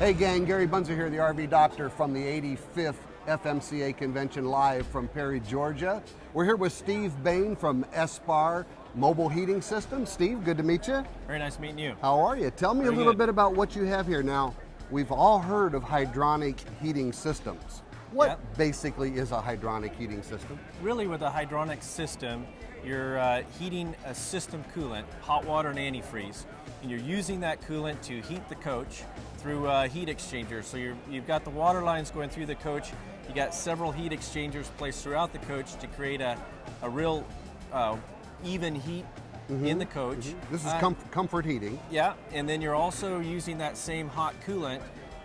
Hey gang, Gary Bunzer here, the RV Doctor from the 85th FMCA Convention live from Perry, Georgia. We're here with Steve Bain from Espar Mobile Heating Systems. Steve, good to meet you. Very nice meeting you. How are you? Tell me Very a little good. bit about what you have here. Now, we've all heard of hydronic heating systems. What Yep. basically is a hydronic heating system? Really, with a hydronic system, you're heating a system coolant, hot water and antifreeze, and you're using that coolant to heat the coach through heat exchangers. So you've got the water lines going through the coach. You got several heat exchangers placed throughout the coach to create a real even heat in the coach. This is comfort heating. Yeah, and then you're also using that same hot coolant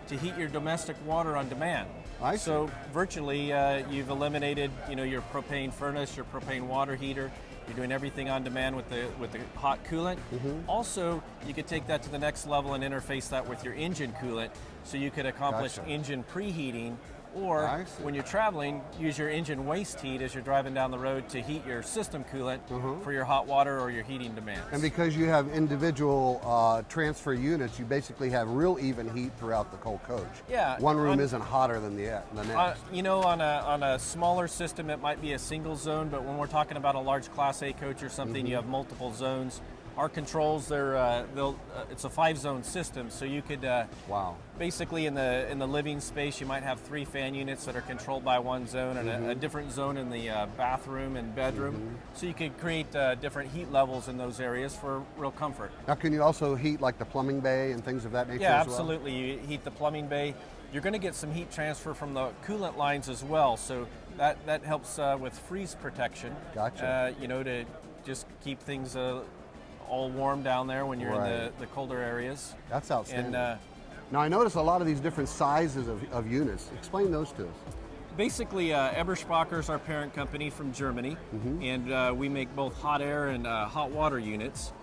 to heat your domestic water on demand. I see. So virtually, you've eliminated, your propane furnace, your propane water heater. You're doing everything on demand with the hot coolant. Also, you could take that to the next level and interface that with your engine coolant, so you could accomplish Gotcha. engine preheating. Or I see. when you're traveling, use your engine waste heat as you're driving down the road to heat your system coolant for your hot water or your heating demands. And because you have individual transfer units, you basically have real even heat throughout the whole coach. Yeah, One room on- isn't hotter than the next. On a smaller system, it might be a single zone, but when we're talking about a large Class A coach or something, you have multiple zones. Our controls, it's a 5-zone system, so you could Wow. basically in the living space, you might have 3 fan units that are controlled by one zone, and a different zone in the bathroom and bedroom. So you could create different heat levels in those areas for real comfort. Now, can you also heat like the plumbing bay and things of that nature Yeah, as well? absolutely. You heat the plumbing bay. You're going to get some heat transfer from the coolant lines as well, so that helps with freeze protection. Gotcha. To just keep things all warm down there when you're in Right. the colder areas. That's outstanding. And Now, I notice a lot of these different sizes of units. Explain those to us. basically, Eberspacher is our parent company from Germany, and we make both hot air and hot water units.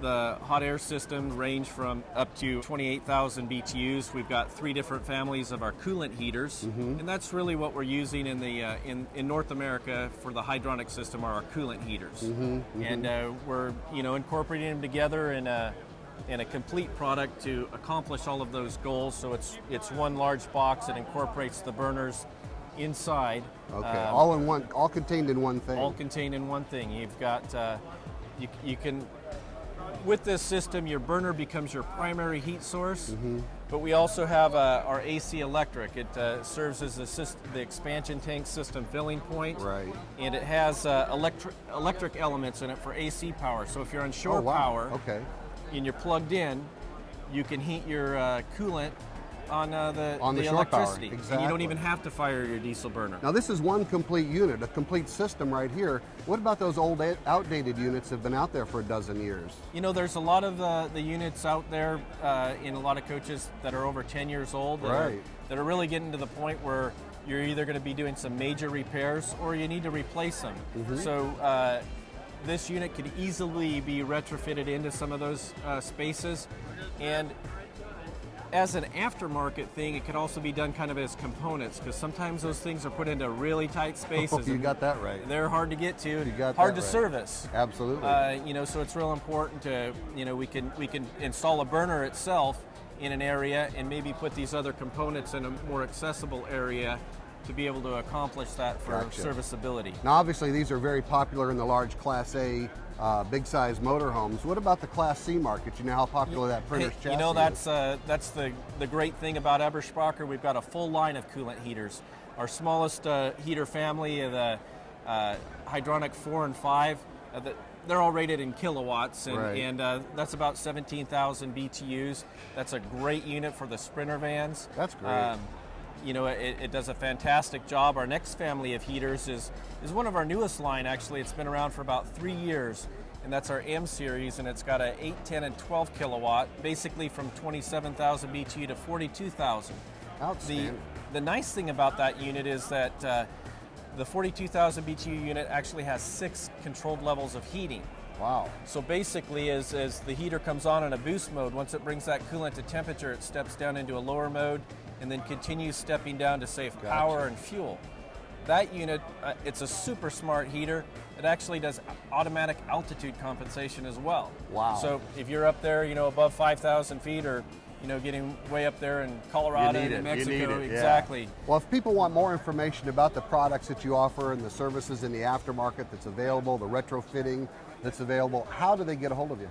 The hot air systems range from up to 28,000 BTUs. We've got 3 different families of our coolant heaters, and that's really what we're using in the in North America for the hydronic system are our coolant heaters. And we're incorporating them together in a complete product to accomplish all of those goals. So it's one large box that incorporates the burners inside. Okay, all in one, all contained in one thing. All contained in one thing. You've got, you can, with this system, your burner becomes your primary heat source, but we also have our AC electric. It serves as the expansion tank system filling point, Right. and it has electric elements in it for AC power. So if you're on shore Oh, wow. power Okay. and you're plugged in, you can heat your coolant on the shore electricity. power, And you don't exactly. even have to fire your diesel burner. Now, this is one complete unit, a complete system right here. What about those old, outdated units that have been out there for a dozen years? There's a lot of the units out there in a lot of coaches that are over 10 years old Right. that are really getting to the point where you're either going to be doing some major repairs or you need to replace them. So this unit could easily be retrofitted into some of those spaces. And as an aftermarket thing, it could also be done kind of as components, because sometimes those things are put into really tight spaces. You and got that right. They're hard to get to, You got hard that to right. service. Absolutely. So it's real important to, we can install a burner itself in an area and maybe put these other components in a more accessible area to be able to accomplish that for Gotcha. serviceability. Now, obviously, these are very popular in the large Class A, big-size motorhomes. What about the Class C market? You know how popular that printer's chassis is? That's the great thing about Eberspacher. We've got a full line of coolant heaters. Our smallest heater family, the Hydronic 4 and 5, they're all rated in kilowatts, and that's about 17,000 BTUs. That's a great unit for the Sprinter vans. That's great. It does a fantastic job. Our next family of heaters is one of our newest line, actually. It's been around for about 3 years, and that's our M series, and it's got a 8, 10, and 12 kilowatt, basically from 27,000 BTU to 42,000. Outstanding. The nice thing about that unit is that the 42,000 BTU unit actually has 6 controlled levels of heating. Wow. So basically, as the heater comes on in a boost mode, once it brings that coolant to temperature, it steps down into a lower mode and then continues stepping down to save power and fuel. That unit, it's a super smart heater. It actually does automatic altitude compensation as well. Wow. So if you're up there, above 5,000 feet or getting way up there in Colorado and Mexico. You need it. Exactly. Yeah. Well, if people want more information about the products that you offer and the services in the aftermarket that's available, the retrofitting that's available, how do they get a hold of you?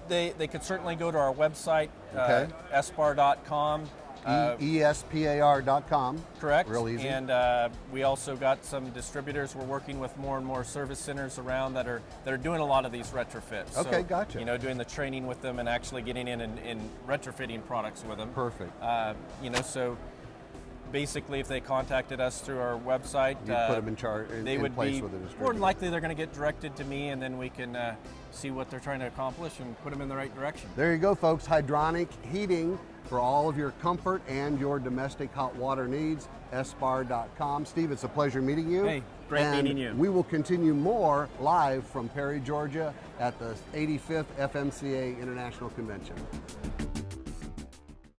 They could certainly go to our website, Okay. espar.com. ESPAR.com. Correct. Real easy. And we also got some distributors. We're working with more and more service centers around that are doing a lot of these retrofits. Okay, so, gotcha. doing the training with them and actually getting in and retrofitting products with them. Perfect. So basically, if they contacted us through our website, You put them in charge. they would place be with a distributor. more than likely they're going to get directed to me, and then we can see what they're trying to accomplish and put them in the right direction. There you go, folks. Hydronic heating for all of your comfort and your domestic hot water needs. Espar.com. Steve, it's a pleasure meeting you. Hey, great meeting you. We will continue more live from Perry, Georgia at the 85th FMCA International Convention.